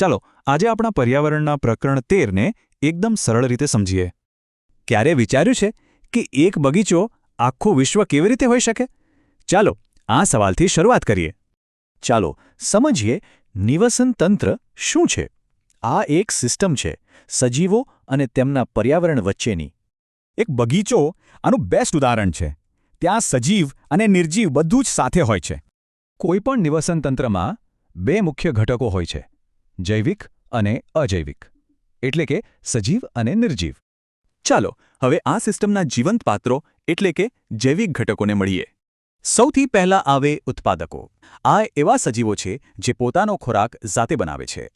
ચાલો આજે આપણા પર્યાવરણના પ્રકરણ 13ને એકદમ સરળ રીતે સમજીએ. ક્યારે વિચાર્યું છે કે એક બગીચો આખું વિશ્વ કેવી રીતે હોઈ શકે? ચાલો આ સવાલથી શરૂઆત કરીએ. ચાલો સમજીએ નિવસન તંત્ર શું છે. આ એક સિસ્ટમ છે સજીવો અને તેમના પર્યાવરણ વચ્ચેની. એક બગીચો આનું બેસ્ટ ઉદાહરણ છે. ત્યાં સજીવ અને નિર્જીવ બધું જ સાથે હોય છે. કોઈપણ નિવસન તંત્રમાં બે મુખ્ય ઘટકો હોય છે, જૈવિક અને અજૈવિક, એટલે કે સજીવ અને નિર્જીવ. ચાલો હવે આ સિસ્ટમના જીવંત પાત્રો એટલે કે જૈવિક ઘટકોને મળીએ. સૌથી પહેલા આવે ઉત્પાદકો. આ એવા સજીવો છે જે પોતાનો ખોરાક જાતે બનાવે છે.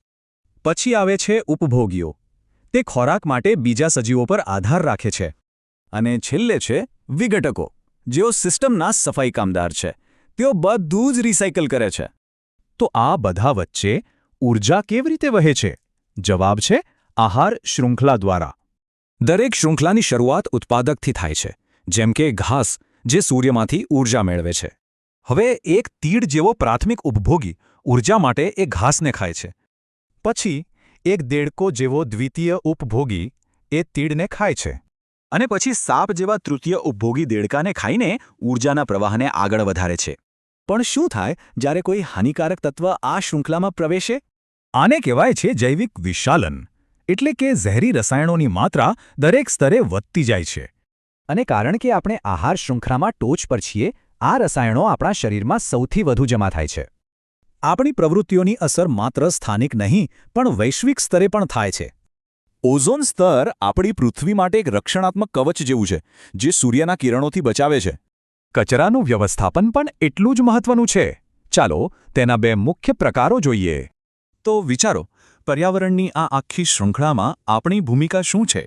પછી આવે છે ઉપભોગીઓ. તે ખોરાક માટે બીજા સજીવો પર આધાર રાખે છે. અને છેલ્લે છે વિઘટકો, જેઓ સિસ્ટમના સફાઈ કામદાર છે. તેઓ બધું જ રિસાયકલ કરે છે. તો આ બધા વચ્ચે ઊર્જા કેવી રીતે વહે છે? જવાબ છે આહાર શૃંખલા દ્વારા. દરેક શૃંખલાની શરૂઆત ઉત્પાદકથી થાય છે, જેમ કે ઘાસ જે સૂર્યમાંથી ઊર્જા મેળવે છે. હવે એક તીડ જેવો પ્રાથમિક ઉપભોગી ઊર્જા માટે એ ઘાસને ખાય છે. પછી એક દેડકો જેવો દ્વિતીય ઉપભોગી એ તીડને ખાય છે. અને પછી સાપ જેવા તૃતીય ઉપભોગી દેડકાને ખાઈને ઊર્જાના પ્રવાહને આગળ વધારે છે. પણ શું થાય જ્યારે કોઈ હાનિકારક તત્વ આ શૃંખલામાં પ્રવેશે? આને કહેવાય છે જૈવિક વિશાલન, એટલે કે ઝેરી રસાયણોની માત્રા દરેક સ્તરે વધતી જાય છે. અને કારણ કે આપણે આહાર શૃંખલામાં ટોચ પર છીએ, આ રસાયણો આપણા શરીરમાં સૌથી વધુ જમા થાય છે. આપણી પ્રવૃત્તિઓની અસર માત્ર સ્થાનિક નહીં પણ વૈશ્વિક સ્તરે પણ થાય છે. ઓઝોન સ્તર આપણી પૃથ્વી માટે એક રક્ષણાત્મક કવચ જેવું છે, જે સૂર્યના કિરણોથી બચાવે છે. કચરાનું વ્યવસ્થાપન પણ એટલું જ મહત્વનું છે. ચાલો તેના બે મુખ્ય પ્રકારો જોઈએ. તો વિચારો, પર્યાવરણની આ આખી શૃંખલામાં આપણી ભૂમિકા શું છે?